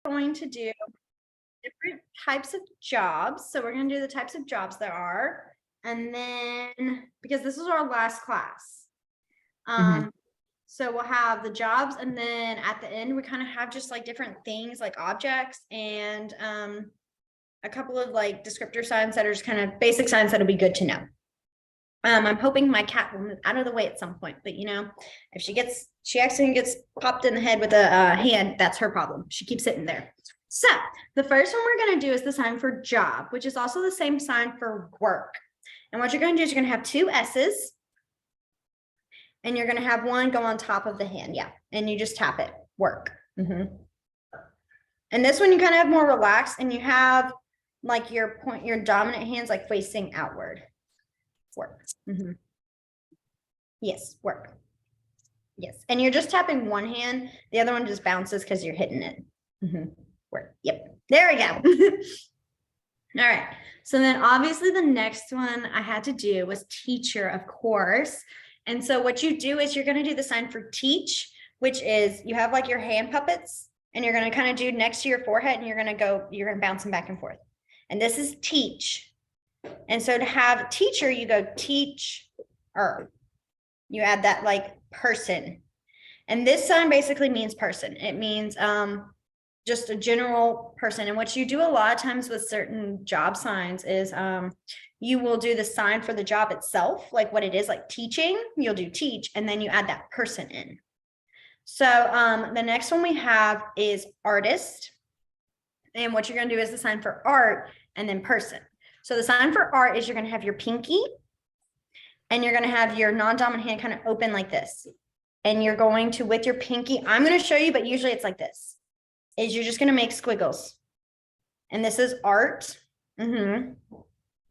going to do different types of jobs. So we're going to do the types of jobs there are. And then, because this is our last class. So we'll have the jobs, and then at the end, we kind of have just like different things like objects and a couple of like descriptor signs that are just kind of basic signs that'll be good to know. I'm hoping my cat will move out of the way at some point, but you know, if she accidentally gets popped in the head with a hand, that's her problem. She keeps sitting there. So the first one we're going to do is the sign for job, which is also the same sign for work. And what you're going to do is you're going to have two S's. And you're going to have one go on top of the hand. Yeah. And you just tap it. Work. And this one you kind of have more relaxed, and you have like your dominant hands like facing outward. Work. Yes. Work. Yes. And you're just tapping one hand. The other one just bounces because you're hitting it. Work. Yep. There we go. All right. So then obviously the next one I had to do was teacher, of course. And so what you do is you're going to do the sign for teach, which is you have like your hand puppets, and you're going to kind of do next to your forehead, and you're going to bounce them back and forth. And this is teach. And so to have teacher, you go teach, or you add that like person. And this sign basically means person. It means just a general person. And what you do a lot of times with certain job signs is you will do the sign for the job itself, like what it is, like teaching, you'll do teach, and then you add that person in. So the next one we have is artist. And what you're going to do is the sign for art and then person. So the sign for art is you're going to have your pinky, and you're going to have your non-dominant hand kind of open like this. And you're going to, with your pinky, I'm going to show you, but usually it's like this, is you're just going to make squiggles. And this is art.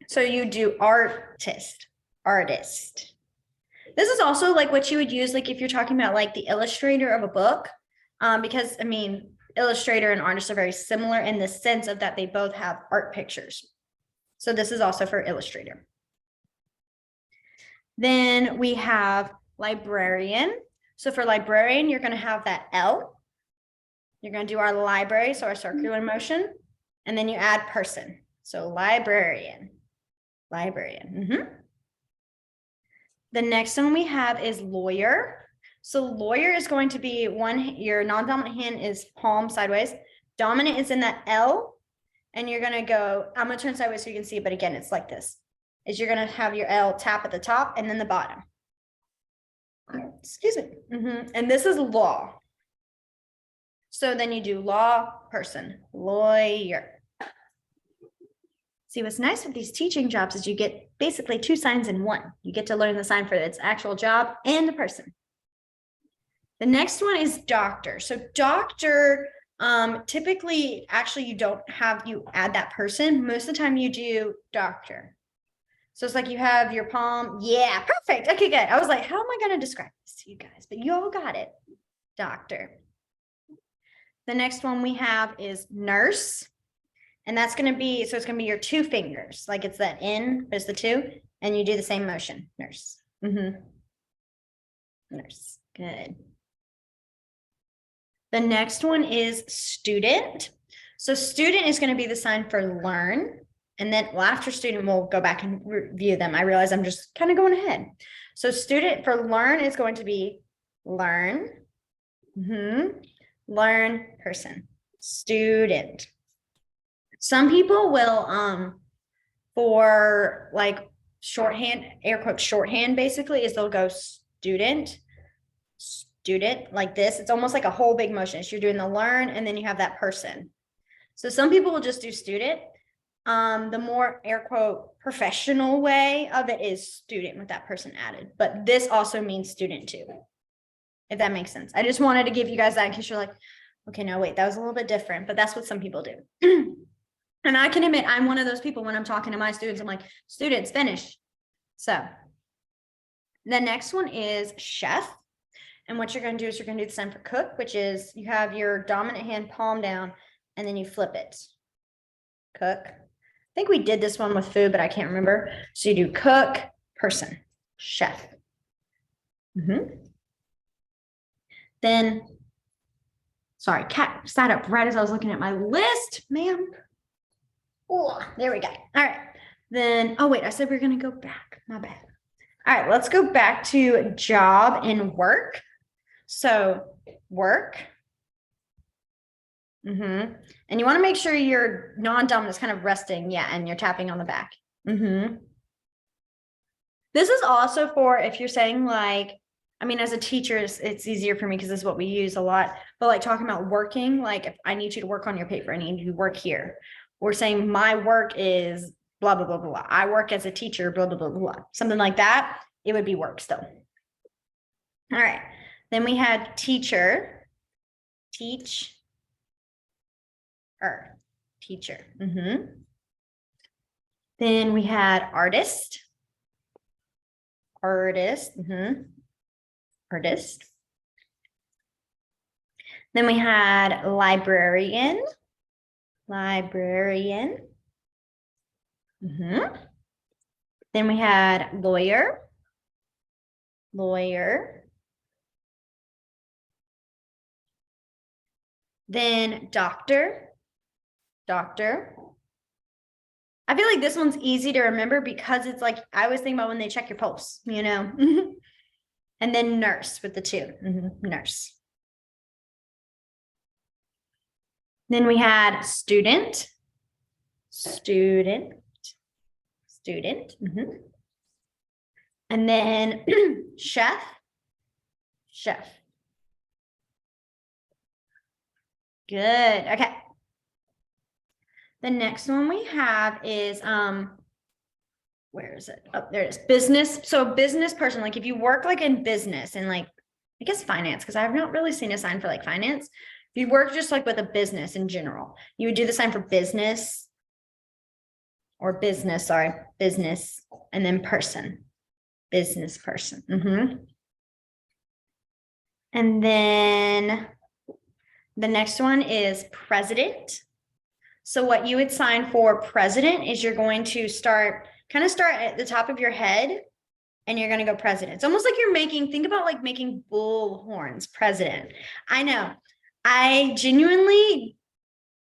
So you do artist. This is also like what you would use, like if you're talking about like the illustrator of a book, because I mean, illustrator and artist are very similar in the sense of that they both have art pictures. So this is also for illustrator. Then we have librarian. So for librarian, you're going to have that L. You're going to do our library, so our circular motion, and then you add person. So librarian. The next one we have is lawyer. So lawyer is going to be your non-dominant hand is palm sideways. Dominant is in that L, and you're going to go, I'm going to turn sideways so you can see, but again, it's like this, is you're going to have your L tap at the top and then the bottom. Excuse me. And this is law. So then you do law, person, lawyer. See, what's nice with these teaching jobs is you get basically two signs in one. You get to learn the sign for its actual job and the person. The next one is doctor. So doctor, typically, actually, you add that person. Most of the time you do doctor. So it's like you have your palm. Yeah, perfect. Okay, good. I was like, how am I going to describe this to you guys? But you all got it. Doctor. The next one we have is nurse. And that's going to be, so it's going to be your two fingers, like it's that N, but it's the two, and you do the same motion, nurse. Nurse, good. The next one is student. So student is going to be the sign for learn. And then after student, we'll go back and review them. I realize I'm just kind of going ahead. So student for learn is going to be learn. Learn person, student. Some people will, for like shorthand, air quotes, shorthand basically is they'll go student, like this. It's almost like a whole big motion. So you're doing the learn and then you have that person. So some people will just do student. The more air quote professional way of it is student with that person added. But this also means student too, if that makes sense. I just wanted to give you guys that in case you're like, okay, no, wait, that was a little bit different, but that's what some people do. And I can admit, I'm one of those people when I'm talking to my students, I'm like, students, finish. So the next one is chef. And what you're going to do is you're going to do the sign for cook, which is you have your dominant hand palm down and then you flip it. Cook. I think we did this one with food, but I can't remember. So you do cook, person, chef. Then Sorry, cat sat up right as I was looking at my list, ma'am. Oh, there we go. All right. Then, oh wait, I said we we're going to go back. My bad. All right, let's go back to job and work. So work. And you want to make sure your non-dominant is kind of resting. Yeah, and you're tapping on the back. This is also for if you're saying like, I mean, as a teacher, it's easier for me because this is what we use a lot. But like talking about working, like if I need you to work on your paper, I need you to work here. We're saying my work is blah, blah, blah, blah, blah. I work as a teacher, blah, blah, blah, blah, blah. Something like that. It would be work still. All right. Then we had teacher, teach, teacher. Then we had artist, artist. Artist. Then we had librarian, librarian. Then we had lawyer, lawyer. Then doctor, doctor. I feel like this one's easy to remember because it's like, I always think about when they check your pulse, you know? And then nurse with the two, nurse. Then we had student, student, student. And then chef, chef. Good, okay. The next one we have is, where is it? Oh, there it is, business. So business person, like if you work like in business and like, I guess finance, because I have not really seen a sign for like finance. If you work just like with a business in general, you would do the sign for business or business, sorry, business, and then person, business person. And then the next one is president. So what you would sign for president is you're going to start at the top of your head and you're going to go president. It's almost like you're making, think about like making bull horns, president. I know. I genuinely,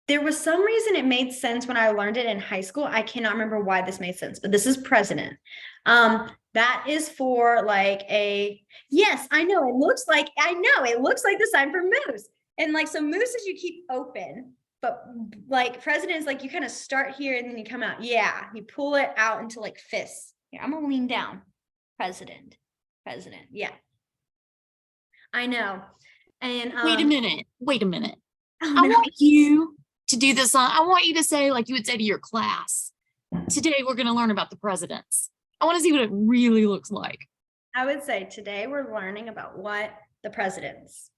there was some reason it made sense when I learned it in high school. I cannot remember why this made sense, but this is president. That is for like a, yes, I know. It looks like the sign for moose. And like, so mooses you keep open, but like president is like, you kind of start here and then you come out. Yeah. You pull it out into like fists. Yeah, I'm gonna lean down. President. Yeah. I know. And wait a minute. Oh, I want you to do this. I want you to say, like you would say to your class, today we're going to learn about the presidents. I want to see what it really looks like. I would say today we're learning about what the presidents.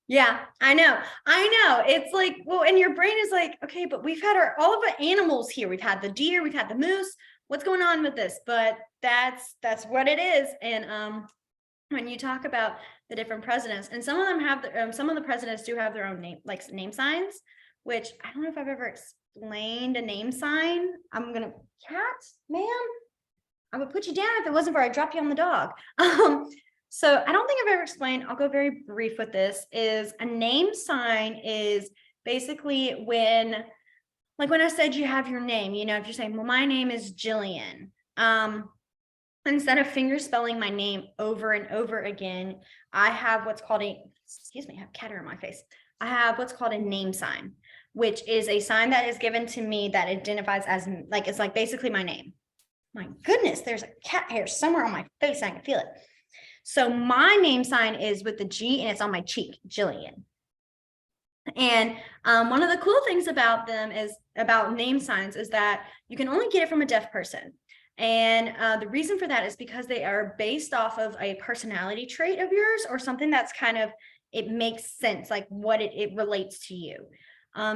Yeah, I know. It's like, well, and your brain is like, okay, but we've had all of the animals here. We've had the deer, we've had the moose. What's going on with this? But that's what it is. And when you talk about the different presidents, and some of them have some of the presidents do have their own name, like name signs, which I don't know if I've ever explained a name sign. Cat, ma'am, I would put you down if it wasn't for I dropped you on the dog. So I don't think I've ever explained, I'll go very brief with this, is a name sign is basically when I said you have your name, you know, if you're saying, well, my name is Gillian, instead of finger spelling my name over and over again, I have what's called I have cat hair on my face. I have what's called a name sign, which is a sign that is given to me that identifies as like, it's like basically my name. My goodness, there's a cat hair somewhere on my face. I can feel it. So my name sign is with the G and it's on my cheek, Gillian. And one of the cool things about them is about name signs is that you can only get it from a deaf person. And the reason for that is because they are based off of a personality trait of yours or something that's kind of, it makes sense, like what it relates to you.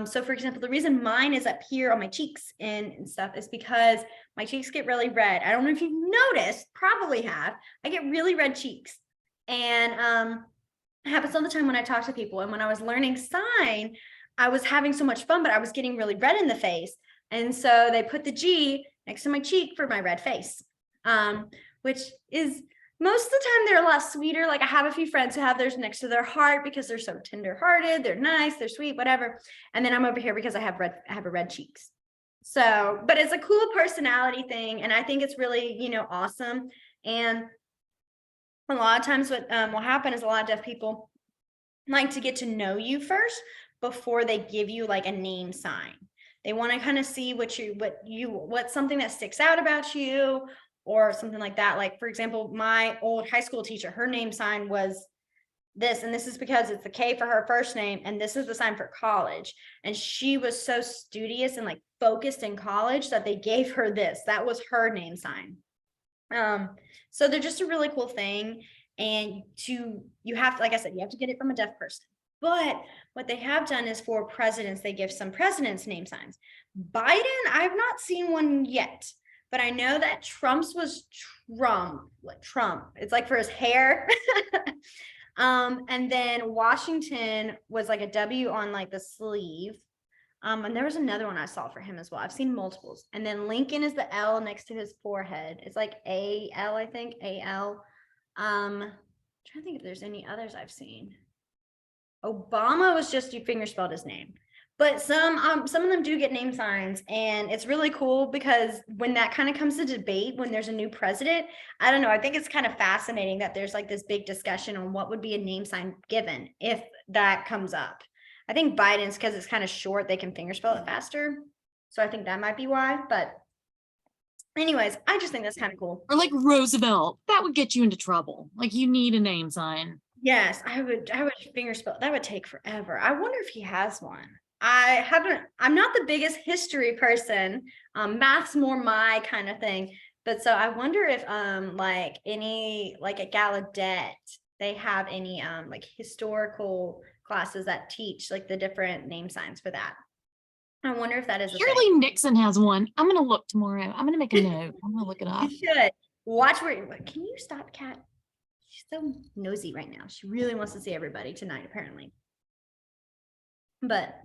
So for example, the reason mine is up here on my cheeks and stuff is because my cheeks get really red. I don't know if you've noticed, probably have. I get really red cheeks. And it happens all the time when I talk to people. And when I was learning sign, I was having so much fun, but I was getting really red in the face. And so they put the G next to my cheek for my red face, which is most of the time they're a lot sweeter. Like I have a few friends who have theirs next to their heart because they're so tender-hearted, they're nice, they're sweet, whatever. And then I'm over here because I have red cheeks. So, but it's a cool personality thing, and I think it's really, awesome. And a lot of times what will happen is a lot of deaf people like to get to know you first before they give you like a name sign. They want to kind of see what's something that sticks out about you or something like that. Like, for example, my old high school teacher, her name sign was this, and this is because it's the K for her first name, and this is the sign for college. And she was so studious and like focused in college that they gave her this. That was her name sign. So they're just a really cool thing. And you have to, like I said, you have to get it from a deaf person. But what they have done is for presidents, they give some presidents name signs. Biden, I've not seen one yet, but I know that Trump's was Trump. It's like for his hair. And then Washington was like a W on like the sleeve. And there was another one I saw for him as well. I've seen multiples. And then Lincoln is the L next to his forehead. It's like A-L, I think, A-L. I'm trying to think if there's any others I've seen. Obama was just you fingerspelled his name. But some of them do get name signs, and it's really cool because when that kind of comes to debate, when there's a new president, I don't know, I think it's kind of fascinating that there's like this big discussion on what would be a name sign given if that comes up. I think Biden's, because it's kind of short, they can fingerspell it faster. So I think that might be why. But anyways, I just think that's kind of cool. Or like Roosevelt, that would get you into trouble. Like you need a name sign. Yes, I would fingerspell. That would take forever. I wonder if he has one. I'm not the biggest history person. Math's more my kind of thing. But so I wonder if like any, like at Gallaudet, they have any like historical classes that teach like the different name signs for that. I wonder if that is a Surely thing. Nixon has one. I'm gonna look tomorrow. I'm gonna make a note. I'm gonna look it up. You should watch can you stop, Kat? She's so nosy right now. She really wants to see everybody tonight, apparently. But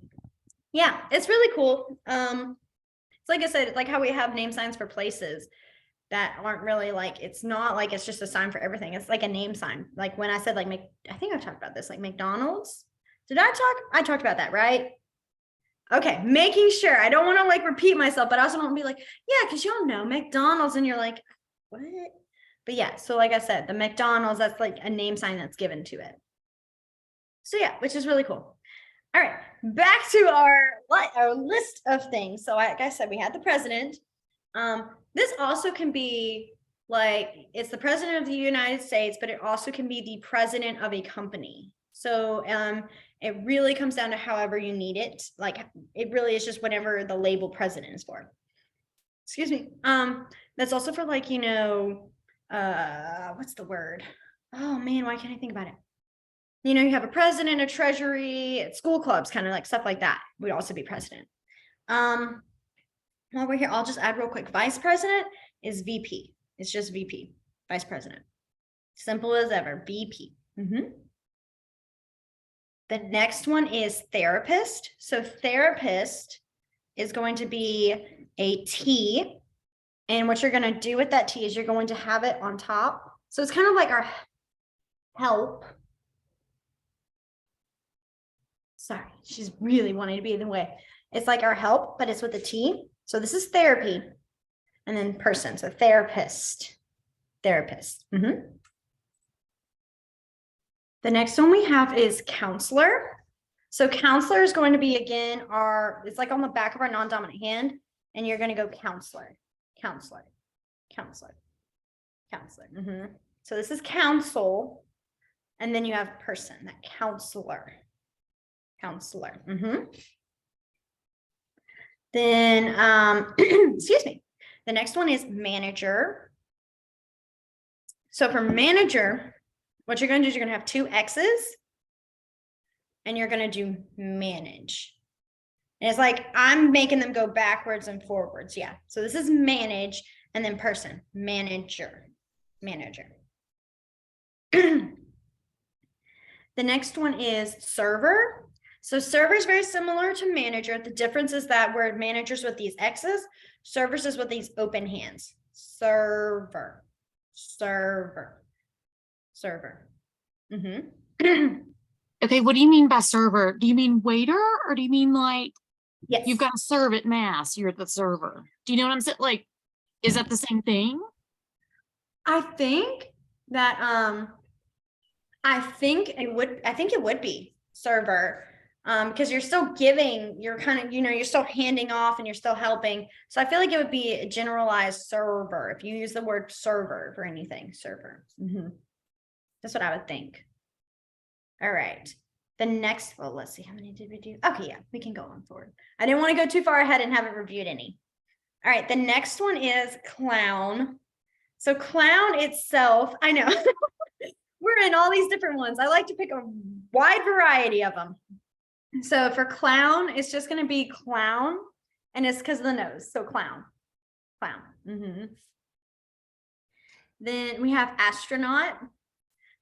yeah, it's really cool. It's like I said, it's like how we have name signs for places that aren't really like, it's not like it's just a sign for everything. It's like a name sign. Like when I said like I think I've talked about this, like McDonald's. I talked about that, right? Okay, making sure. I don't want to like repeat myself, but I also don't be like, yeah, because y'all know McDonald's, and you're like, what? But yeah, so like I said, the McDonald's, that's like a name sign that's given to it. So yeah, which is really cool. All right, back to our list of things. So like I said, we had the president. This also can be like, it's the president of the United States, but it also can be the president of a company. So it really comes down to however you need it. Like it really is just whatever the label president is for. Excuse me. That's also for like, what's the word? Oh man, why can't I think about it? You have a president, a treasury, at school clubs, kind of like stuff like that would also be president. While we're here, I'll just add real quick. Vice president is VP. It's just VP, vice president. Simple as ever, VP. The next one is therapist. So therapist is going to be a T. And what you're going to do with that T is you're going to have it on top. So it's kind of like our help. Sorry, she's really wanting to be in the way. It's like our help, but it's with a T. So this is therapy. And then person, so therapist. The next one we have is counselor. So counselor is going to be, again, it's like on the back of our non-dominant hand, and you're going to go counselor. So this is counsel, and then you have person, that counselor. Then, excuse me. The next one is manager. So for manager, what you're going to do is you're going to have two X's, and you're going to do manage. And it's like I'm making them go backwards and forwards. Yeah. So this is manage, and then person, manager. The next one is server. So server is very similar to manager. The difference is that where managers with these X's, servers is with these open hands. Server. server. Mhm. Okay, what do you mean by server? Do you mean waiter, or do you mean like Yes. you've got to serve at mass, you're the server? Do you know what I'm saying? Like, is that the same thing? I think that I think it would be server. Because you're still giving, you're kind of, you're still handing off and you're still helping. So I feel like it would be a generalized server if you use the word server for anything, server. That's what I would think. All right. The next, well, let's see, how many did we do? Okay, yeah, we can go on forward. I didn't want to go too far ahead and haven't reviewed any. All right, the next one is clown. So clown itself, I know. We're in all these different ones. I like to pick a wide variety of them. So for clown, it's just going to be clown, and it's because of the nose. So clown. Then we have astronaut.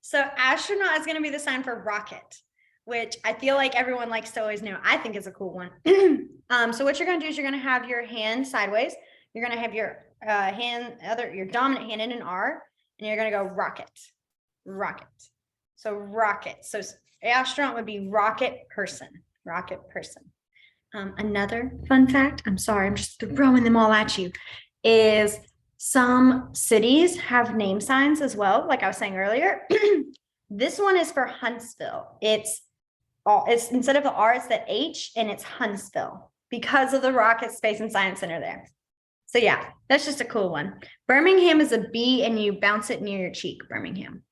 So astronaut is going to be the sign for rocket, which I feel like everyone likes to always know. I think it's a cool one. So what you're going to do is you're going to have your hand sideways. You're going to have your your dominant hand in an R, and you're going to go rocket. So rocket. So astronaut would be rocket person. Another fun fact, I'm sorry, I'm just throwing them all at you, is some cities have name signs as well, like I was saying earlier. This one is for Huntsville. It's instead of the R, it's the H, and it's Huntsville because of the Rocket Space and Science Center there. So yeah, that's just a cool one. Birmingham is a B, and you bounce it near your cheek, Birmingham.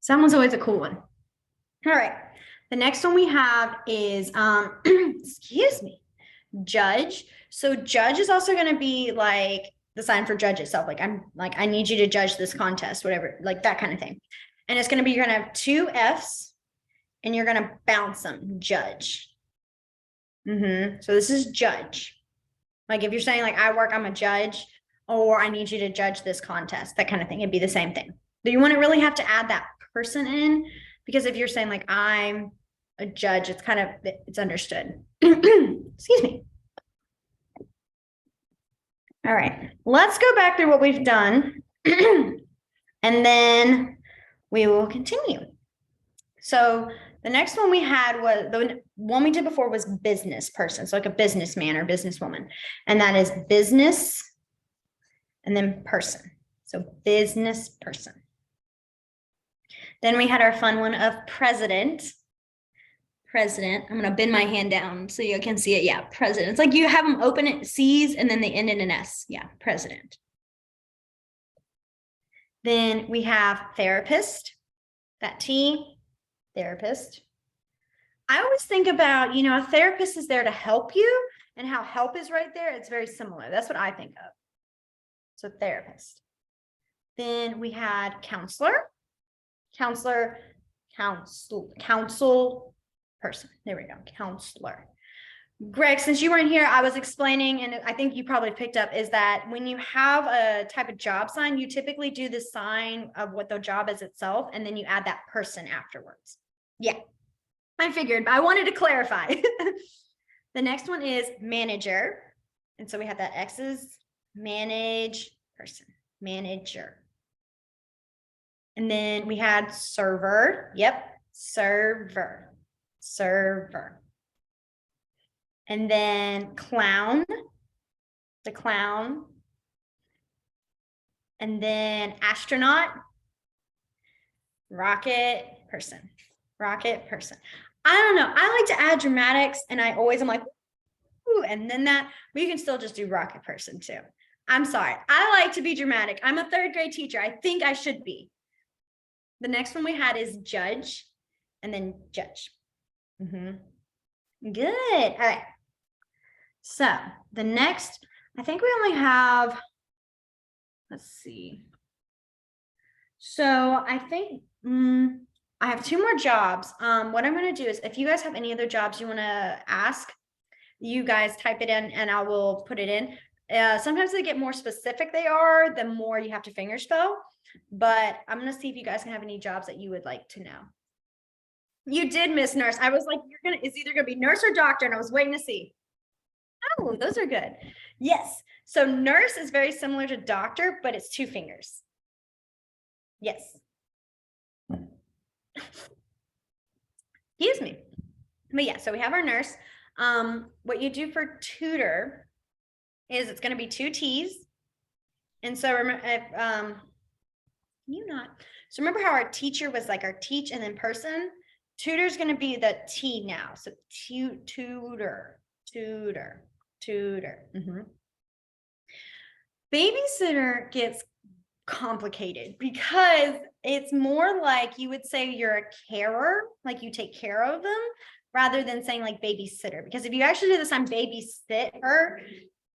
Someone's always a cool one. All right. The next one we have is, excuse me, judge. So judge is also going to be like the sign for judge itself. Like I need you to judge this contest, whatever, like that kind of thing. And it's going to be, you're going to have two F's and you're going to bounce them, judge. So this is judge. Like if you're saying like, I'm a judge, or I need you to judge this contest, that kind of thing. It'd be the same thing. But you wouldn't really have to add that person in, because if you're saying like, I'm a judge, it's understood. Excuse me. All right, let's go back through what we've done and then we will continue. So the next one we had was, the one we did before was business person. So like a businessman or businesswoman, and that is business and then person. So business person. Then we had our fun one of president. I'm going to bend my hand down so you can see it. Yeah, president. It's like you have them open it C's and then they end in an S. Yeah, president. Then we have therapist, that T, therapist. I always think about, a therapist is there to help you, and how help is right there. It's very similar. That's what I think of. So therapist. Then we had counselor, counsel person. There we go. Counselor. Greg, since you weren't here, I was explaining, and I think you probably picked up, is that when you have a type of job sign, you typically do the sign of what the job is itself, and then you add that person afterwards. Yeah, I figured, but I wanted to clarify. The next one is manager. And so we have that X's, manage person, manager. And then we had server. Yep, server. And then clown, the clown. And then astronaut, rocket person. I don't know. I like to add dramatics, and I'm like, ooh, and then but you can still just do rocket person too. I'm sorry. I like to be dramatic. I'm a third grade teacher. I think I should be. The next one we had is judge, and then judge. Good. All right. So the next, I think we only have, let's see. So I think I have two more jobs. What I'm going to do is, if you guys have any other jobs you want to ask, you guys type it in and I will put it in. Sometimes they get more specific they are, the more you have to finger spell. But I'm going to see if you guys can have any jobs that you would like to know. You did miss nurse. I was like, it's either going to be nurse or doctor, and I was waiting to see. Oh, those are good. Yes. So nurse is very similar to doctor, but it's two fingers. Yes. Excuse me. But yeah, so we have our nurse. What you do for tutor is it's going to be 2 T's. And so remember, so remember how our teacher was like our teach and then person? Tutor is going to be the T now. So tutor. Babysitter gets complicated because it's more like you would say you're a carer, like you take care of them, rather than saying like babysitter. Because if you actually do this on babysitter,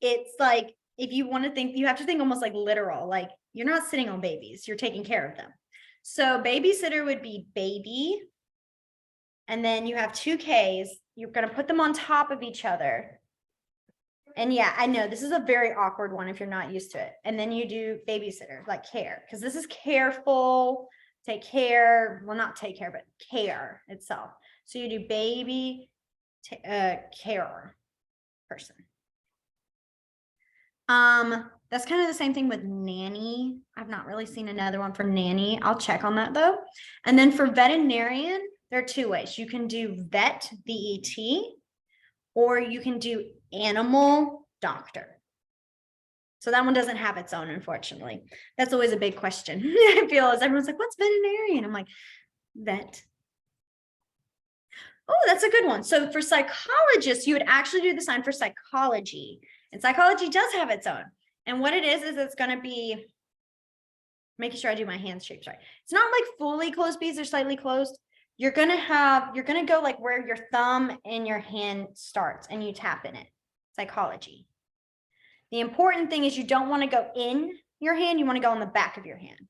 it's like, if you want to think, you have to think almost like literal, like you're not sitting on babies, you're taking care of them. So babysitter would be baby. And then you have 2 Ks, you're going to put them on top of each other. And yeah, I know this is a very awkward one if you're not used to it. And then you do babysitter, like care, because this is careful, take care, well, not take care, but care itself. So you do baby, carer person. That's kind of the same thing with nanny. I've not really seen another one for nanny. I'll check on that though. And then for veterinarian, there are 2 ways. You can do vet, V-E-T, or you can do animal doctor. So that one doesn't have its own, unfortunately. That's always a big question. I feel as everyone's like, what's veterinarian? I'm like, vet. Oh, that's a good one. So for psychologists, you would actually do the sign for psychology. And psychology does have its own. And what it is it's going to be, making sure I do my hand shapes right. It's not like fully closed bees, they're slightly closed. You're going to go like where your thumb and your hand starts and you tap in it. Psychology. The important thing is you don't want to go in your hand, you want to go on the back of your hand.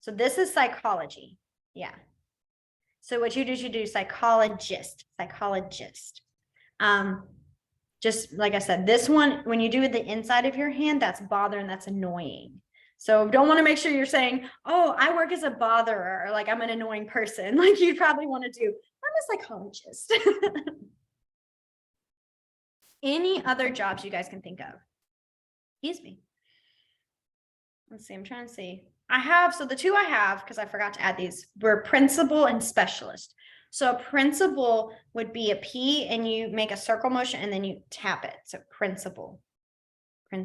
So this is psychology. Yeah. So what you do is you do psychologist. Just like I said, this one, when you do it the inside of your hand, that's bothering, that's annoying. So don't want to make sure you're saying, oh, I work as a botherer, or like I'm an annoying person. Like you probably want to do, I'm a psychologist. Any other jobs you guys can think of? Excuse me. Let's see, I'm trying to see. So the 2 I have, because I forgot to add these, were principal and specialist. So a principal would be a P and you make a circle motion and then you tap it. So principal. And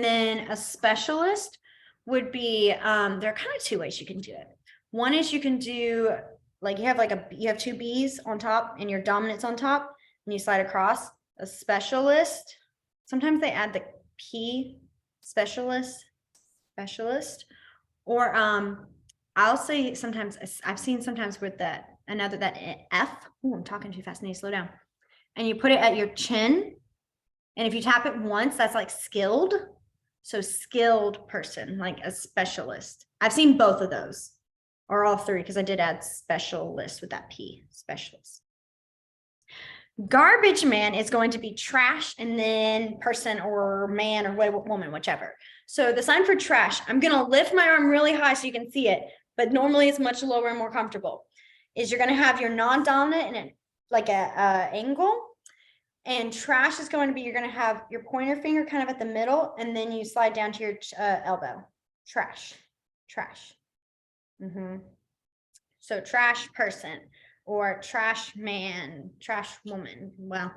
then a specialist would be, there are kind of 2 ways you can do it. One is you can do, like you have 2 B's on top and your dominant's on top and you slide across. A specialist, sometimes they add the P, specialist, or I'll say sometimes, I've seen sometimes with that F. Oh, I'm talking too fast, I need to slow down. And you put it at your chin. And if you tap it once, that's like skilled. So skilled person, like a specialist. I've seen both of those, or all 3, because I did add specialist with that P, specialist. Garbage man is going to be trash and then person or man or woman, whichever. So the sign for trash, I'm going to lift my arm really high so you can see it, but normally it's much lower and more comfortable, is you're going to have your non-dominant and like a angle. And trash is going to be, you're going to have your pointer finger kind of at the middle, and then you slide down to your elbow. Trash. So trash person or trash man, trash woman. Well,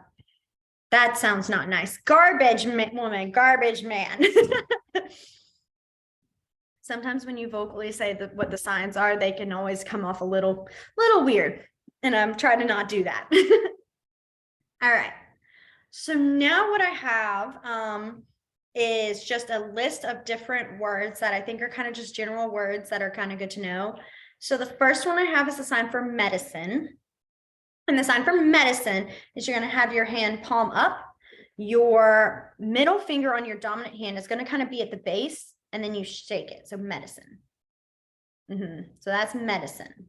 that sounds not nice. Garbage woman, garbage man. Sometimes when you vocally say what the signs are, they can always come off a little weird. And I'm trying to not do that. All right. So now what I have is just a list of different words that I think are kind of just general words that are kind of good to know. So the first one I have is the sign for medicine. And the sign for medicine is you're going to have your hand palm up. Your middle finger on your dominant hand is going to kind of be at the base, and then you shake it. So medicine. So that's medicine.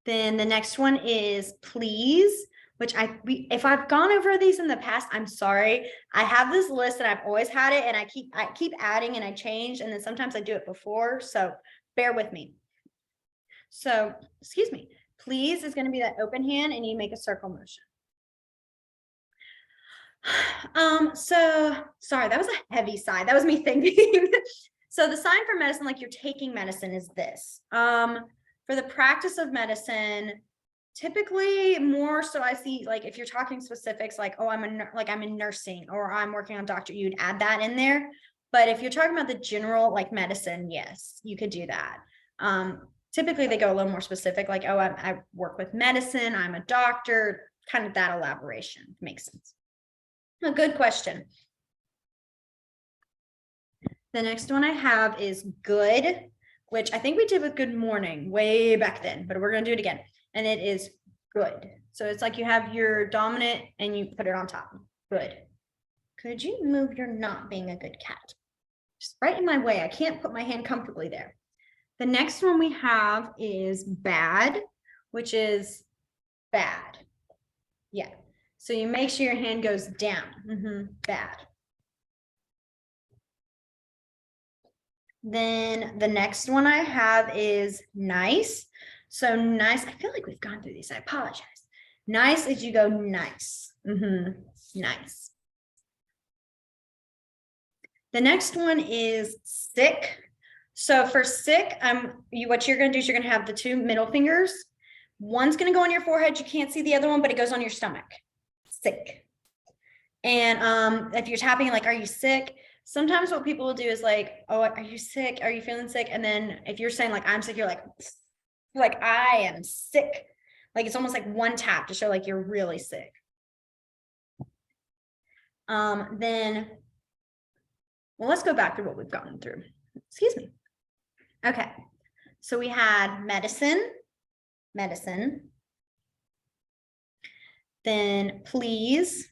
Then the next one is please, which if I've gone over these in the past, I'm sorry. I have this list and I've always had it, and I keep adding and I change, and then sometimes I do it before, so bear with me. So, excuse me. Please is going to be that open hand and you make a circle motion. So sorry, that was a heavy sigh. That was me thinking. So the sign for medicine, like you're taking medicine, is this. For the practice of medicine, typically more so I see like if you're talking specifics, like, oh, I'm in nursing or I'm working on doctor, you'd add that in there. But if you're talking about the general like medicine, yes, you could do that. Typically they go a little more specific, like, oh, I work with medicine, I'm a doctor, kind of that elaboration makes sense. A good question. The next one I have is good, which I think we did with good morning way back then, but we're going to do it again. And it is good. So it's like you have your dominant and you put it on top. Good. Could you move? You're not being a good cat. Just right in my way. I can't put my hand comfortably there. The next one we have is bad, which is bad. Yeah. So you make sure your hand goes down. Bad. Then the next one I have is nice. So nice, I feel like we've gone through these. I apologize. Nice is you go nice. Nice. The next one is sick. So for sick, what you're going to do is you're going to have the two middle fingers. One's going to go on your forehead. You can't see the other one, but it goes on your stomach. Sick. And if you're tapping like, are you sick? Sometimes what people will do is like, oh, are you sick? Are you feeling sick? And then if you're saying like, I'm sick, you're like, I am sick. Like it's almost like one tap to show like you're really sick. Then, well, let's go back through what we've gotten through. Excuse me. Okay. So we had medicine. Then please.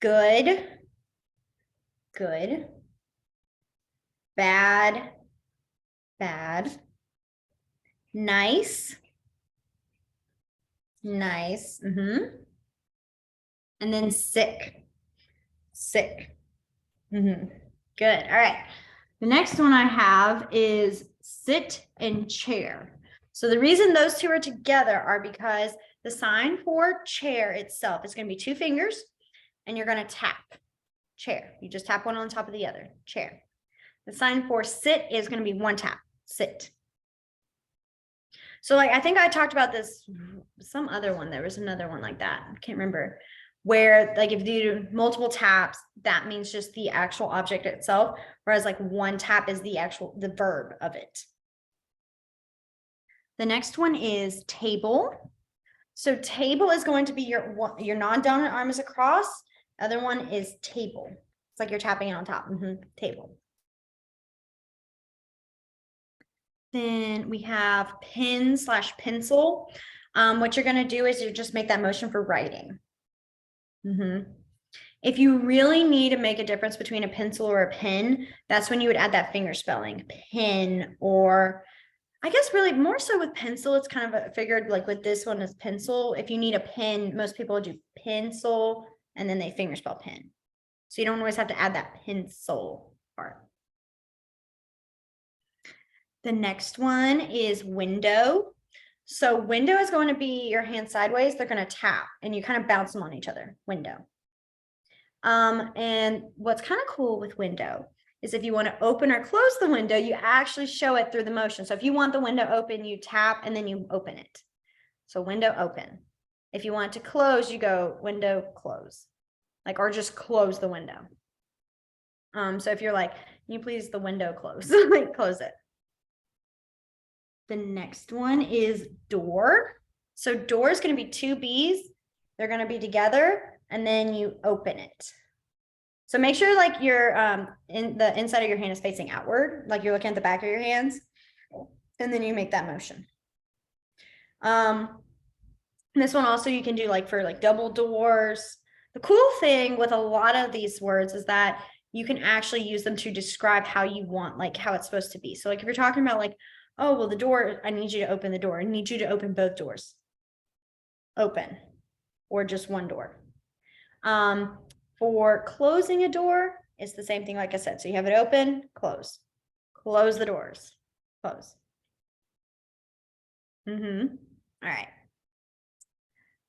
Good. Bad. Nice. And then sick. Good. All right. The next one I have is sit and chair. So the reason those two are together are because the sign for chair itself is going to be two fingers and you're going to tap chair. You just tap one on top of the other, chair. The sign for sit is going to be one tap, sit. So like, I think I talked about this, some other one, there was another one like that. I can't remember. Where like if you do multiple taps, that means just the actual object itself. Whereas like one tap is the verb of it. The next one is table. So table is going to be your non-dominant arm is across. Other one is table. It's like you're tapping it on top. Table. Then we have pen/pencil. What you're going to do is you just make that motion for writing. If you really need to make a difference between a pencil or a pen, that's when you would add that finger spelling, pen, or I guess really more so with pencil, it's kind of figured like with this one is pencil. If you need a pen, most people do pencil and then they finger spell pen. So you don't always have to add that pencil part. The next one is window. So window is going to be your hand sideways. They're going to tap and you kind of bounce them on each other. Window. And what's kind of cool with window is if you want to open or close the window, you actually show it through the motion. So if you want the window open, you tap and then you open it. So window open. If you want it to close, you go window close, like, or just close the window. So if you're like, can you please the window close, like close it. The next one is door. So door is going to be two B's. They're going to be together and then you open it. So make sure like your in the inside of your hand is facing outward, like you're looking at the back of your hands, and then you make that motion. This one also you can do like for like double doors. The cool thing with a lot of these words is that you can actually use them to describe how you want, like how it's supposed to be. So like if you're talking about like, oh, well, the door, I need you to open the door. I need you to open both doors. Open, or just one door. For closing a door, it's the same thing, like I said. So you have it open, close the doors, close. All right.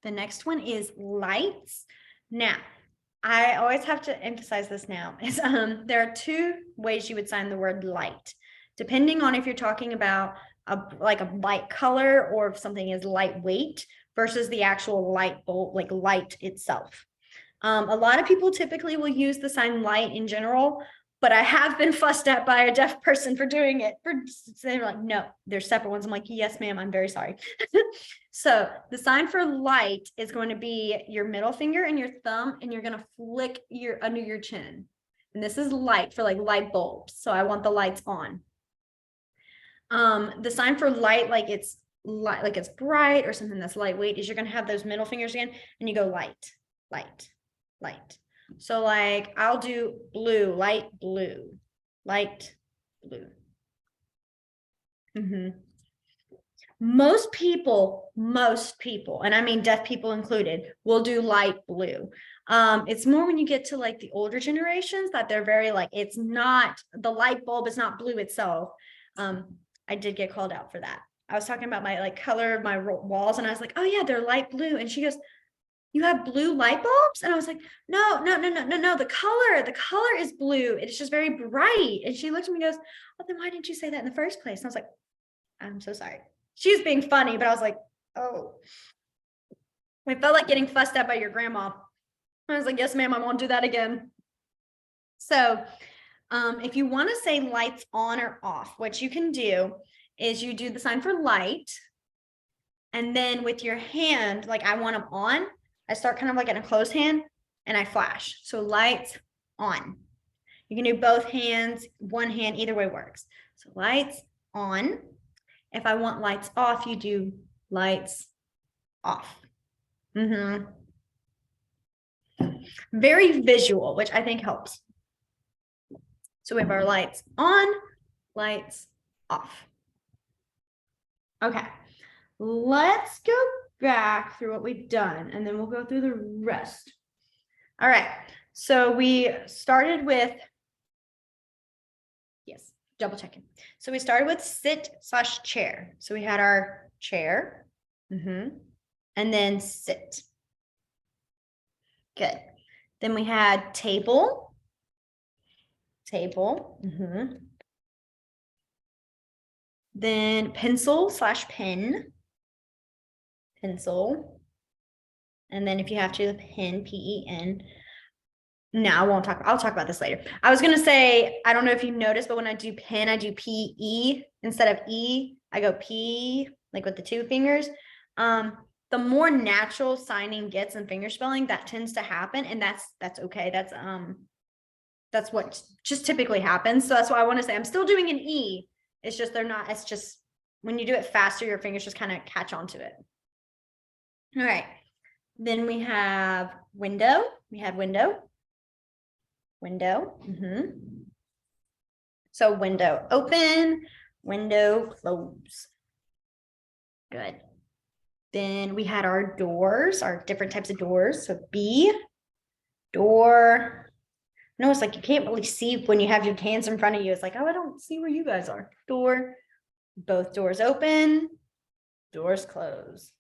The next one is lights. Now, I always have to emphasize this now is there are two ways you would sign the word light, depending on if you're talking about a light color or if something is lightweight versus the actual light bulb, like light itself. A lot of people typically will use the sign light in general, but I have been fussed at by a deaf person for doing it. They're like, no, they're separate ones. I'm like, yes, ma'am, I'm very sorry. So the sign for light is going to be your middle finger and your thumb, and you're going to flick under your chin. And this is light for like light bulbs. So I want the lights on. The sign for light, like it's bright or something that's lightweight, is you're going to have those middle fingers again, and you go light, light, light. So like I'll do blue, light blue, light blue. Most people, and I mean deaf people included, will do light blue. It's more when you get to like the older generations that they're very like, it's not, the light bulb is not blue itself. I did get called out for that. I was talking about my like color of my walls, and I was like, oh yeah, they're light blue. And she goes, you have blue light bulbs? And I was like, no, the color is blue. It's just very bright. And she looked at me and goes, well, then why didn't you say that in the first place? And I was like, I'm so sorry. She was being funny, but I was like, oh. I felt like getting fussed at by your grandma. I was like, yes, ma'am, I won't do that again. So if you want to say lights on or off, what you can do is you do the sign for light. And then with your hand, like I want them on, I start kind of like in a closed hand and I flash. So lights on. You can do both hands, one hand, either way works. So lights on. If I want lights off, you do lights off. Very visual, which I think helps. So we have our lights on, lights off. Okay, let's go back through what we've done, and then we'll go through the rest. All right, so we started with, yes, double checking. So we started with sit/chair. So we had our chair, and then sit. Good. Then we had table. Then pencil/pen. Pencil. And then if you have to, pen, P-E-N. No, I'll talk about this later. I was going to say, I don't know if you noticed, but when I do pen, I do P-E instead of E. I go P, like with the two fingers. The more natural signing gets in finger spelling, that tends to happen. And that's okay. That's what just typically happens. So that's why I want to say I'm still doing an E. It's just it's just when you do it faster, your fingers just kind of catch on to it. All right. Then we have window. We had window. So window open, window close. Good. Then we had our doors, our different types of doors. So B, door. No, it's like you can't really see when you have your hands in front of you. It's like, oh, I don't see where you guys are. Door, both doors open, doors close.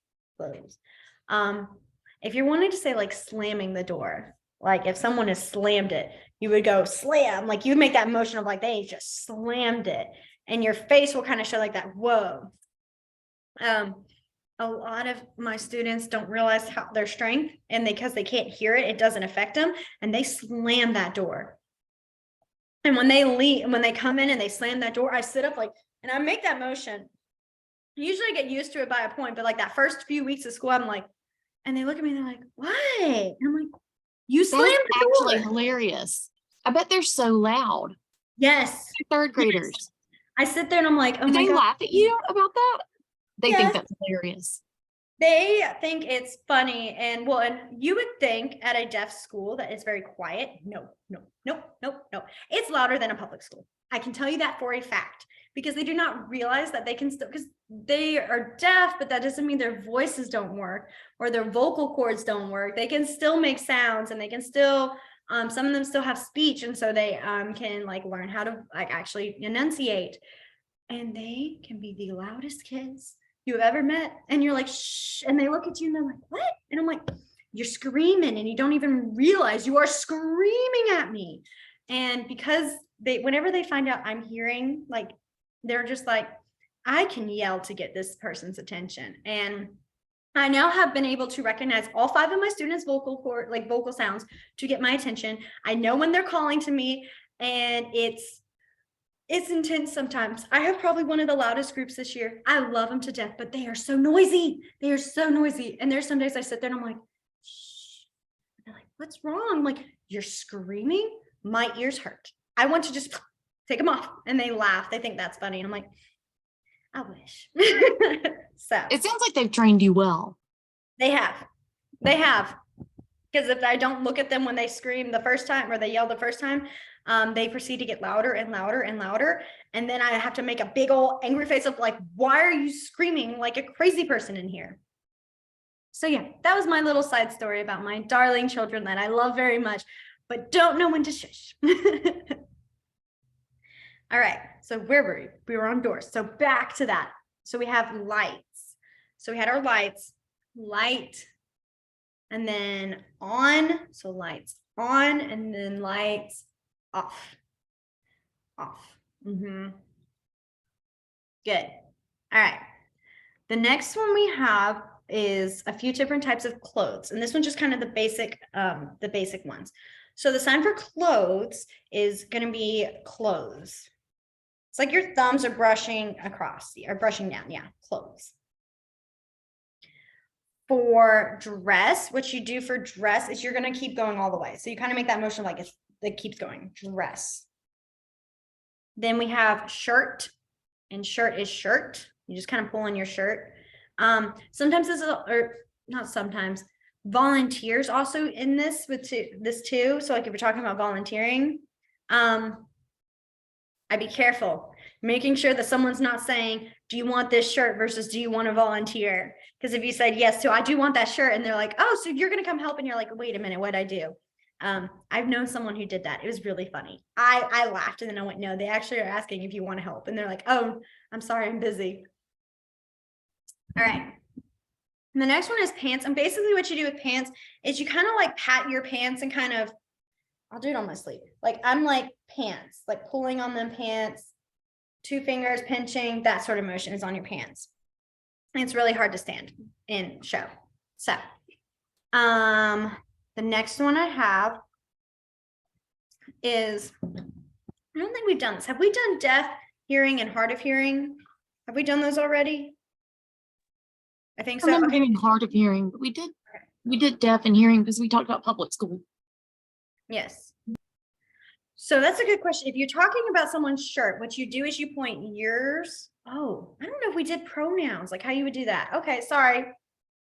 If you're wanting to say like slamming the door, like if someone has slammed it, you would go slam, like you would make that motion of like they just slammed it, and your face will kind of show like that, whoa. A lot of my students don't realize how their strength, and because they can't hear it, it doesn't affect them, and they slam that door. And when they leave, when they come in and they slam that door, I sit up like, and I make that motion. Usually I get used to it by a point, but like that first few weeks of school, I'm like, and they look at me and they're like, why? And I'm like, you slammed the door. Actually hilarious. I bet they're so loud. Yes. Third graders. Yes. I sit there and I'm like, oh Do my they God. laugh at you about that? They Yes. think that's hilarious. They think it's funny. And well, and you would think at a deaf school that it's very quiet. No. It's louder than a public school. I can tell you that for a fact, because they do not realize that they can still, because they are deaf, but that doesn't mean their voices don't work or their vocal cords don't work. They can still make sounds, and they can still, some of them still have speech. And so they can like learn how to like actually enunciate, and they can be the loudest kids you've ever met. And you're like, shh, and they look at you and they're like, what? And I'm like, you're screaming and you don't even realize you are screaming at me. And because whenever they find out I'm hearing, like, they're just like, I can yell to get this person's attention. And I now have been able to recognize all 5 of my students' vocal sounds to get my attention. I know when they're calling to me, and it's intense sometimes. I have probably one of the loudest groups this year. I love them to death, but they are so noisy. They are so noisy. And there's some days I sit there and I'm like, shh. They're like, what's wrong? I'm like, you're screaming. My ears hurt. I want to just take them off. And they laugh. They think that's funny. And I'm like, I wish. So It sounds like they've trained you well. they have. Because if I don't look at them when they scream the first time or they yell the first time, they proceed to get louder and louder and louder. And then I have to make a big old angry face of like, why are you screaming like a crazy person in here? So yeah, that was my little side story about my darling children that I love very much, but don't know when to shush. All right, so where were we? We were on doors. So back to that. So we have lights. So we had our lights, light, and then on. So lights on, and then lights off. Good. All right. The next one we have is a few different types of clothes, and this one's just kind of the basic ones. So the sign for clothes is going to be clothes. It's like your thumbs are brushing across or brushing down. Yeah, clothes. For dress, what you do for dress is you're going to keep going all the way. So you kind of make that motion like it keeps going. Dress. Then we have shirt, and shirt is shirt. You just kind of pull on your shirt. Sometimes this is, or not sometimes, volunteers also in this with this too. So like if you're talking about volunteering, I'd be careful making sure that someone's not saying, do you want this shirt versus do you want to volunteer? Because if you said yes to, I do want that shirt, and they're like, oh, so you're going to come help, and you're like, wait a minute, what'd I do? I've known someone who did that. It was really funny. I laughed, and then I went, no, they actually are asking if you want to help. And they're like, oh, I'm sorry, I'm busy. All right. And the next one is pants. And basically what you do with pants is you kind of like pat your pants and kind of, I'll do it on my sleeve. Like I'm like pants, like pulling on them pants, 2 fingers pinching, that sort of motion is on your pants. And it's really hard to stand in show. So, the next one I have is, I don't think we've done this. Have we done deaf, hearing, and hard of hearing? Have we done those already? I think so. I remember doing hard of hearing, but we did deaf and hearing because we talked about public school. Yes. So that's a good question. If you're talking about someone's shirt, what you do is you point yours. Oh, I don't know if we did pronouns, like how you would do that. Okay, sorry.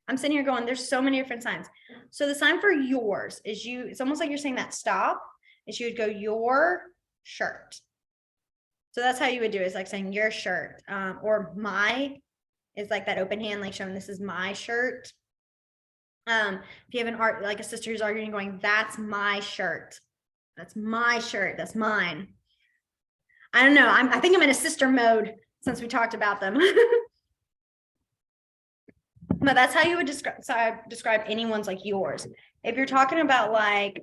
I'm sitting here going, there's so many different signs. So the sign for yours is it's almost like you're saying that stop, is you would go your shirt. So that's how you would do it, is like saying your shirt, or my is like that open hand, like showing this is my shirt. If you have like a sister who's arguing, going, that's my shirt. That's my shirt. That's mine. I don't know. I think I'm in a sister mode since we talked about them. But that's how you would describe anyone's like yours. If you're talking about like,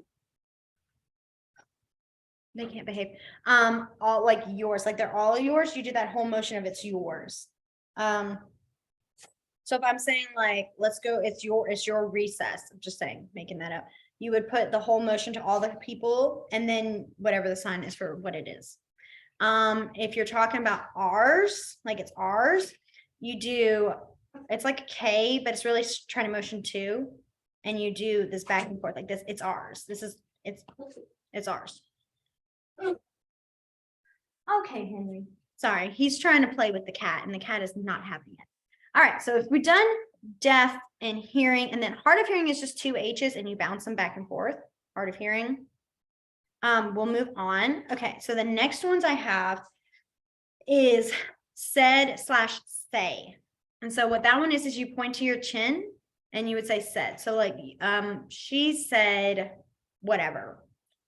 they can't behave, all like yours, like they're all yours, you do that whole motion of it's yours. So if I'm saying like, let's go, it's your recess, I'm just saying, making that up. You would put the whole motion to all the people and then whatever the sign is for what it is. If you're talking about ours, like it's ours, you do, it's like a K, but it's really trying to motion to, and you do this back and forth like this. It's ours. It's ours. Okay, Henry. Sorry, he's trying to play with the cat, and the cat is not having it. All right, so if we've done deaf and hearing, and then hard of hearing is just 2 H's and you bounce them back and forth. Hard of hearing. We'll move on. Okay, so the next ones I have is said/say. And so what that one is you point to your chin and you would say said. So like, she said whatever.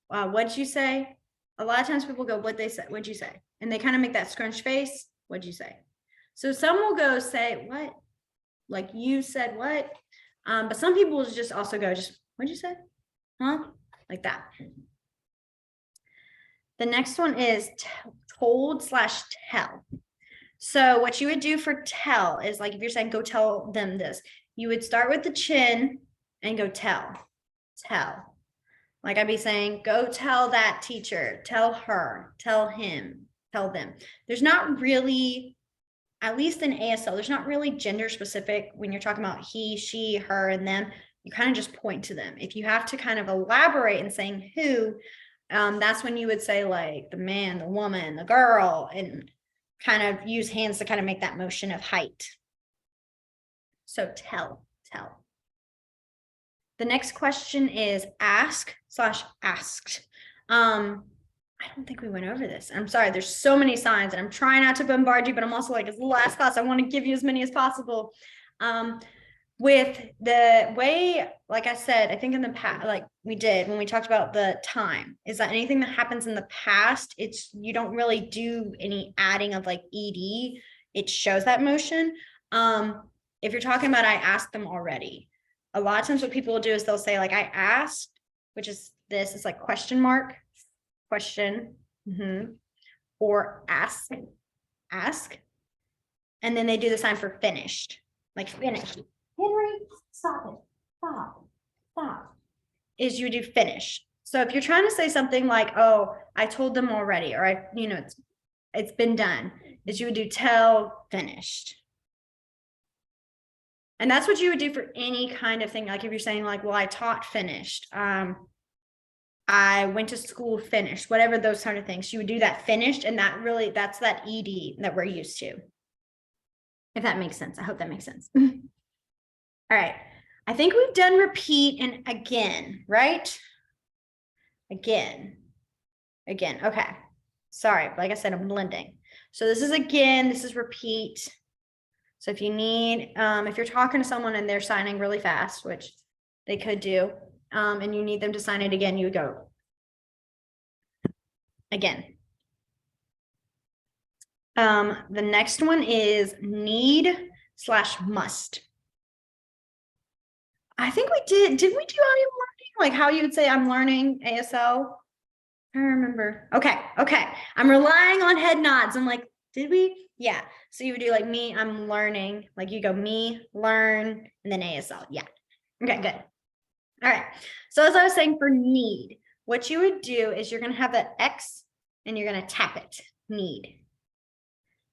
What'd you say? A lot of times people go, what they said, what'd you say? And they kind of make that scrunch face. What'd you say? So some will go say, what? Like you said what? But some people will just also go, just, what'd you say? Huh? Like that. The next one is told/tell. So what you would do for tell is like, if you're saying, go tell them this, you would start with the chin and go tell. Like I'd be saying, go tell that teacher, tell her, tell him, tell them. There's not really, at least in ASL, there's not really gender specific when you're talking about he, she, her, and them. You kind of just point to them. If you have to kind of elaborate in saying who, that's when you would say like the man, the woman, the girl, and kind of use hands to kind of make that motion of height. So tell. The next question is ask/asked. I don't think we went over this. I'm sorry, there's so many signs and I'm trying not to bombard you, but I'm also like, it's the last class. I want to give you as many as possible. With the way, like I said, I think in the past, like we did when we talked about the time, is that anything that happens in the past, you don't really do any adding of like ed. It shows that motion. If you're talking about I asked them already, a lot of times what people will do is they'll say like I asked, which is this, it's like question mark, question, or ask, and then they do the sign for finished, like finished. Henry, stop it, stop, is you do finish. So if you're trying to say something like, oh, I told them already, or it's been done, is you would do tell finished. And that's what you would do for any kind of thing. Like if you're saying like, well, I taught finished, I went to school finished, whatever those kind of things, you would do that finished. And that's that ed that we're used to. If that makes sense. I hope that makes sense. All right. I think we've done repeat and again, right? Again. Okay. Sorry. Like I said, I'm blending. So this is again, this is repeat. So if you need, if you're talking to someone and they're signing really fast, which they could do, and you need them to sign it again, you would go again. The next one is need/must. I think we did we do I am learning? Like how you would say I'm learning ASL? I don't remember. Okay. I'm relying on head nods. I'm like, did we? Yeah. So you would do like me, I'm learning. Like you go me, learn, and then ASL. Yeah. Okay, good. All right. So as I was saying for need, what you would do is you're going to have that X and you're going to tap it, need.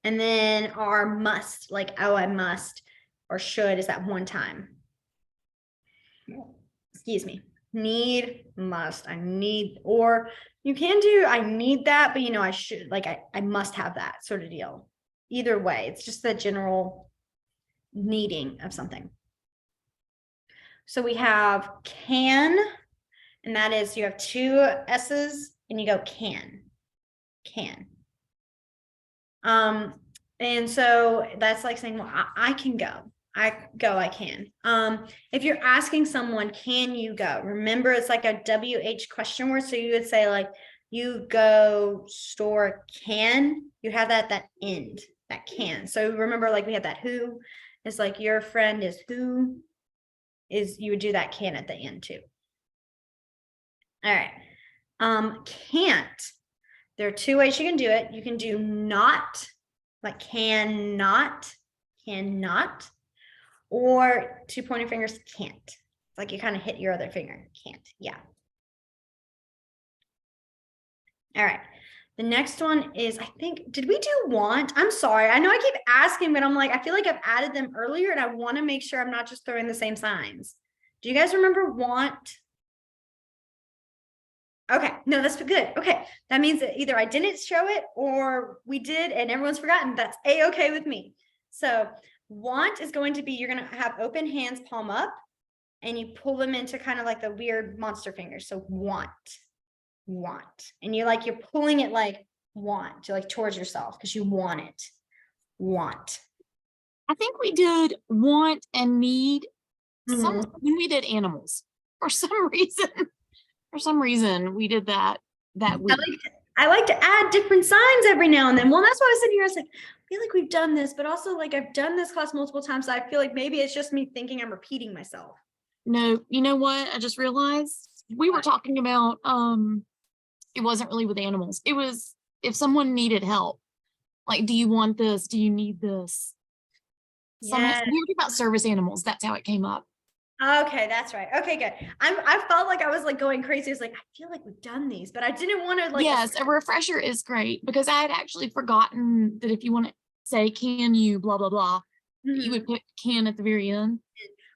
And then our must, like, oh, I must, or should is that one time. Excuse me. Need, must, I need, or you can do, I need that, but I should, like, I must have that sort of deal. Either way, it's just the general needing of something. So we have can, and that is you have two S's and you go can. And so that's like saying, well, I can go. I can. If you're asking someone, can you go? Remember, it's like a WH question word. So you would say like, you go store can, you have that end, that can. So remember, like we had that who, it's like your friend is who, is you would do that can at the end too. All right. Can't. There are two ways you can do it. You can do not, like cannot, or two pointer fingers can't. It's like you kind of hit your other finger. Can't. Yeah. All right. The next one is, I think, did we do want? I'm sorry. I know I keep asking, but I'm like, I feel like I've added them earlier and I want to make sure I'm not just throwing the same signs. Do you guys remember want? Okay, no, that's good. Okay, that means that either I didn't show it or we did and everyone's forgotten. That's A-okay with me. So want is going to be, you're going to have open hands, palm up, and you pull them into kind of like the weird monster fingers. So want. And you're pulling it like want to like towards yourself because you want it. Want. I think we did want and need when we did animals for some reason. For some reason, we did that week. I like to add different signs every now and then. Well, that's why I was sitting here. I was like, feel like we've done this, but also like I've done this class multiple times. So I feel like maybe it's just me thinking I'm repeating myself. No, you know what? I just realized we were talking about, it wasn't really with animals. It was if someone needed help. Like, do you want this? Do you need this? Yeah. We were talking about service animals. That's how it came up. Okay, that's right. Okay, good. I felt like I was like going crazy. It's like, I feel like we've done these, but I didn't want to like. Yes, a refresher is great because I had actually forgotten that if you want to say, can you, blah, blah, blah, that you would put can at the very end.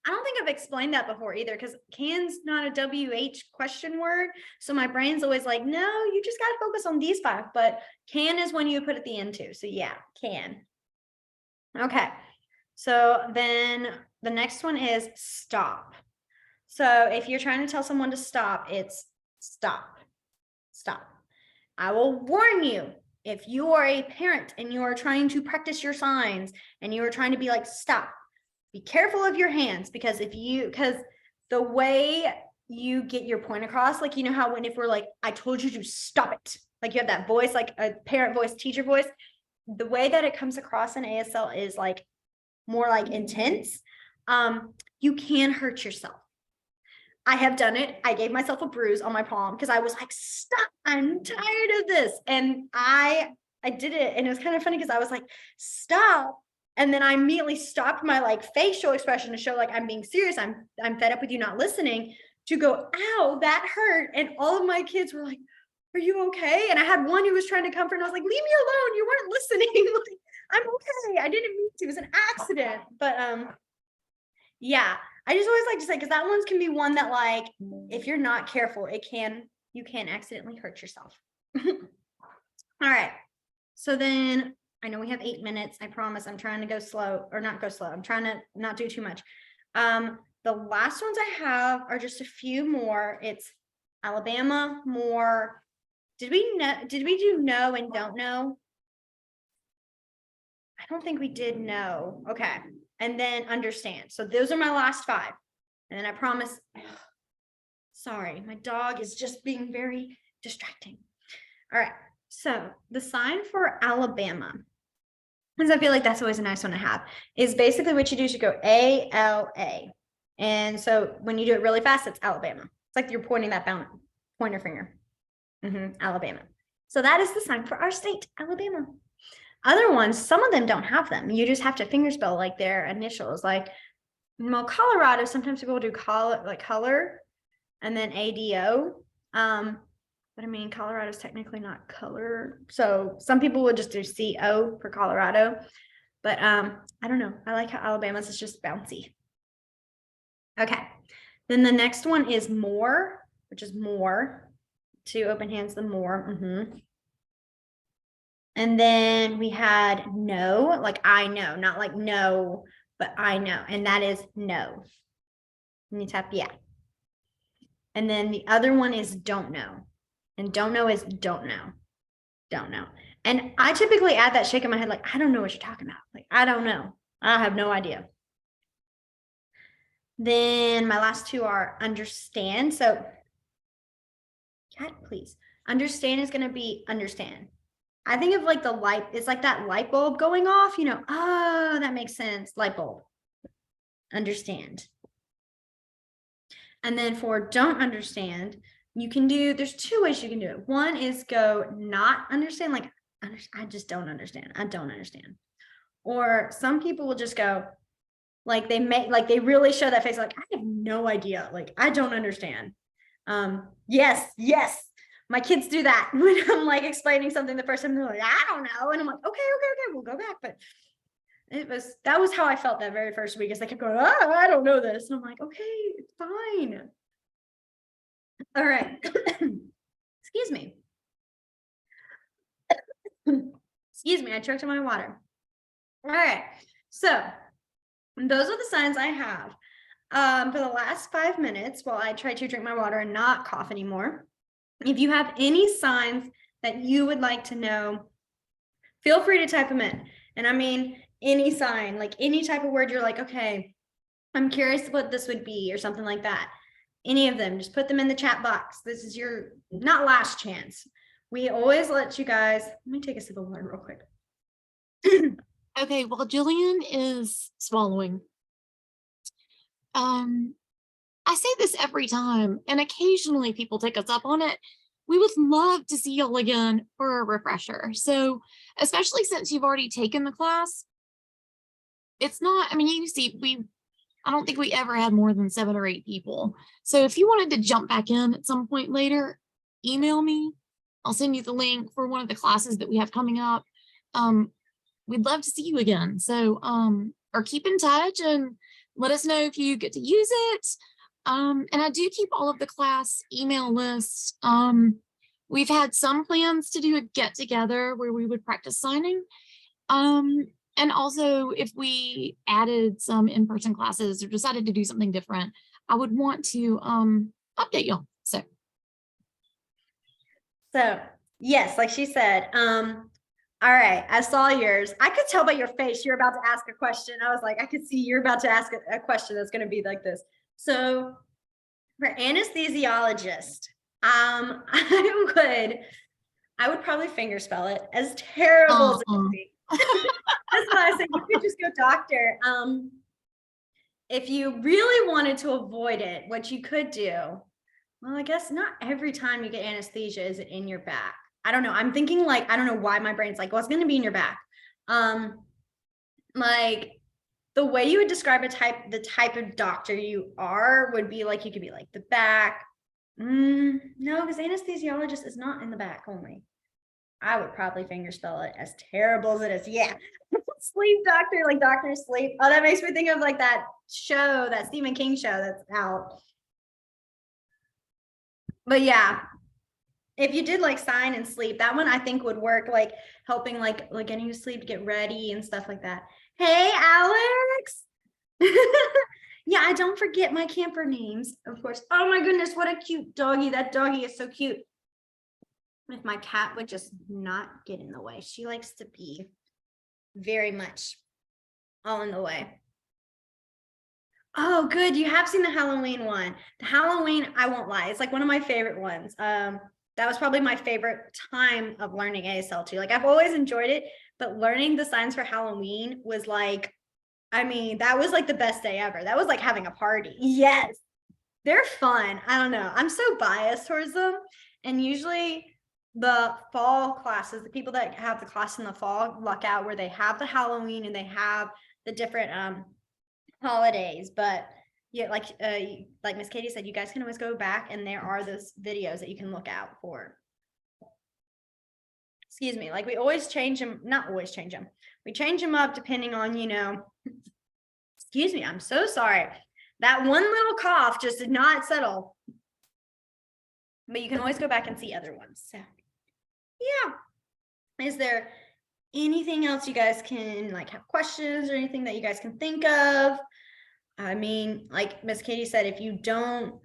I don't think I've explained that before either, because can's not a WH question word. So my brain's always like, no, you just got to focus on these 5, but can is when you put at the end too. So yeah, can. Okay. So then the next one is stop. So if you're trying to tell someone to stop, it's stop, stop. I will warn you, if you are a parent and you are trying to practice your signs and you are trying to be like, stop, be careful of your hands, because because the way you get your point across, like, you know how if we're like, I told you to stop it, like you have that voice, like a parent voice, teacher voice, the way that it comes across in ASL is like more like intense. You can hurt yourself. I have done it. I gave myself a bruise on my palm because I was like, stop, I'm tired of this. And I did it. And it was kind of funny because I was like, stop. And then I immediately stopped my like facial expression to show like I'm being serious. I'm fed up with you not listening, to go, ow, that hurt. And all of my kids were like, are you okay? And I had one who was trying to comfort, and I was like, leave me alone. You weren't listening. Like, I'm okay. I didn't mean to. It was an accident. But yeah, I just always like to say, because that one's can be one that like, if you're not careful, you can accidentally hurt yourself. All right. So then I know we have 8 minutes. I promise I'm trying to go slow, or not go slow. I'm trying to not do too much. The last ones I have are just a few more. It's Alabama, more. Did we do know and don't know? I don't think we did know. Okay. And then understand. So those are my last 5. And then I promise, sorry, my dog is just being very distracting. All right. So the sign for Alabama, because I feel like that's always a nice one to have, is basically what you do is you go ALA. And so when you do it really fast, it's Alabama. It's like you're pointing that pointer finger. Alabama. So that is the sign for our state, Alabama. Other ones, some of them don't have them. You just have to fingerspell like their initials. Like, well, Colorado, sometimes people do color and then ADO. But I mean, Colorado is technically not color. So some people would just do CO for Colorado. But I don't know. I like how Alabama's is just bouncy. Okay. Then the next one is more, which is more. 2 open hands, the more. And then we had no, like I know, not like no, but I know. And that is no. And you tap yeah. And then the other one is don't know. And don't know is don't know. Don't know. And I typically add that shake in my head, like, I don't know what you're talking about. Like, I don't know. I have no idea. Then my last 2 are understand. So, cat, please. Understand is going to be understand. I think of like the light, it's like that light bulb going off, you know, oh, that makes sense. Light bulb. Understand. And then for don't understand, you can do, there's 2 ways you can do it. One is go not understand, like, I just don't understand. I don't understand. Or some people will just go, like they really show that face, like, I have no idea. Like, I don't understand. Yes. My kids do that when I'm like explaining something the first time. They're like, I don't know. And I'm like, okay, we'll go back. But that was how I felt that very first week. Is they kept going, oh, I don't know this. And I'm like, okay, it's fine. All right. Excuse me. Excuse me, I choked on my water. All right. So those are the signs I have. For the last 5 minutes while I try to drink my water and not cough anymore. If you have any signs that you would like to know, feel free to type them in. And I mean, any sign, like any type of word, you're like, okay, I'm curious what this would be or something like that. Any of them, just put them in the chat box. This is your not last chance. We always let you guys, let me take a sip of water real quick. Okay, well, Gillian is swallowing. I say this every time, and occasionally people take us up on it. We would love to see y'all again for a refresher. So, especially since you've already taken the class, it's not, I mean, you see, I don't think we ever had more than 7 or 8 people. So if you wanted to jump back in at some point later, email me. I'll send you the link for one of the classes that we have coming up. We'd love to see you again. So, or keep in touch and let us know if you get to use it. And I do keep all of the class email lists. We've had some plans to do a get together where we would practice signing. And also if we added some in-person classes or decided to do something different, I would want to update y'all. So yes, like she said, all right, I saw yours. I could tell by your face you're about to ask a question. I was like, I could see you're about to ask a question that's going to be like this. So for anesthesiologist, I would probably finger spell it, as terrible as it would be. That's why I said you could just go doctor. If you really wanted to avoid it, what you could do, well, I guess not every time you get anesthesia is it in your back. I don't know. I'm thinking like, I don't know why my brain's like, well, it's going to be in your back. Like the way you would describe the type of doctor you are would be like, you could be like the back. No, because anesthesiologist is not in the back only. I would probably finger spell it, as terrible as it is. Yeah. Sleep doctor, like Doctor Sleep. Oh, that makes me think of like that show, that Stephen King show that's out. But yeah, if you did like sign and sleep, that one I think would work, like helping like getting you to sleep, get ready and stuff like that. Hey, Alex. Yeah, I don't forget my camper names, of course. Oh my goodness, what a cute doggy. That doggy is so cute. If my cat would just not get in the way. She likes to be very much all in the way. Oh, good. You have seen the Halloween one. The Halloween, I won't lie, it's like one of my favorite ones. That was probably my favorite time of learning ASL too. Like I've always enjoyed it, but learning the signs for Halloween was like, I mean, that was like the best day ever. That was like having a party. Yes, they're fun. I don't know. I'm so biased towards them. And usually the fall classes, the people that have the class in the fall luck out where they have the Halloween and they have the different holidays. But yeah, like Miss Katie said, you guys can always go back and there are those videos that you can look out for. Excuse me, like we always change them, not always change them. We change them up depending on, you know, excuse me, I'm so sorry. That one little cough just did not settle. But you can always go back and see other ones. So yeah. Is there anything else you guys can like have questions or anything that you guys can think of? I mean, like Miss Katie said, if you don't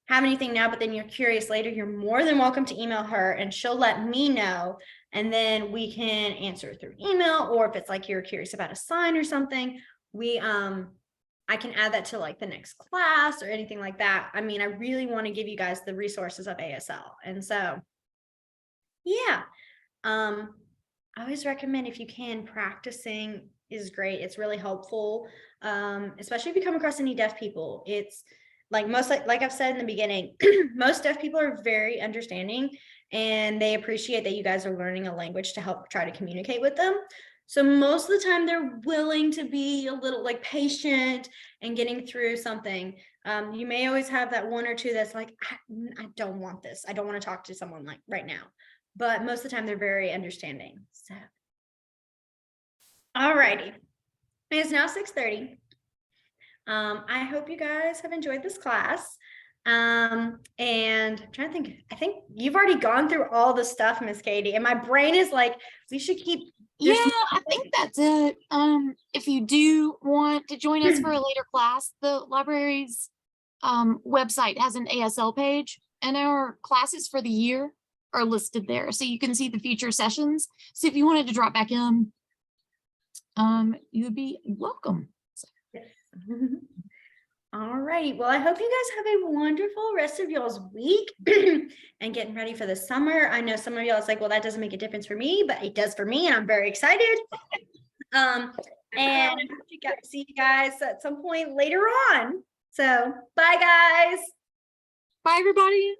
have anything now, but then you're curious later, you're more than welcome to email her and she'll let me know. And then we can answer through email, or if it's like you're curious about a sign or something, I can add that to like the next class or anything like that. I mean, I really want to give you guys the resources of ASL. And so, yeah, I always recommend, if you can, practicing is great. It's really helpful, especially if you come across any deaf people. It's like like I've said in the beginning, most deaf people are very understanding and they appreciate that you guys are learning a language to help try to communicate with them. So most of the time they're willing to be a little like patient and getting through something. You may always have that one or two that's like, I don't want this. I don't want to talk to someone like right now. But most of the time they're very understanding. So, all righty. It's now 6:30. I hope you guys have enjoyed this class. And I'm trying to think, I think you've already gone through all the stuff, Miss Katie, and my brain is like, we should keep. Yeah, I think that's it. If you do want to join us for a later class, the library's website has an ASL page and our classes for the year are listed there. So you can see the future sessions. So if you wanted to drop back in, you'd be welcome. All right. Well, I hope you guys have a wonderful rest of y'all's week and getting ready for the summer. I know some of y'all is like, well, that doesn't make a difference for me, but it does for me, and I'm very excited. And I hope you got to see you guys at some point later on. So bye guys. Bye, everybody.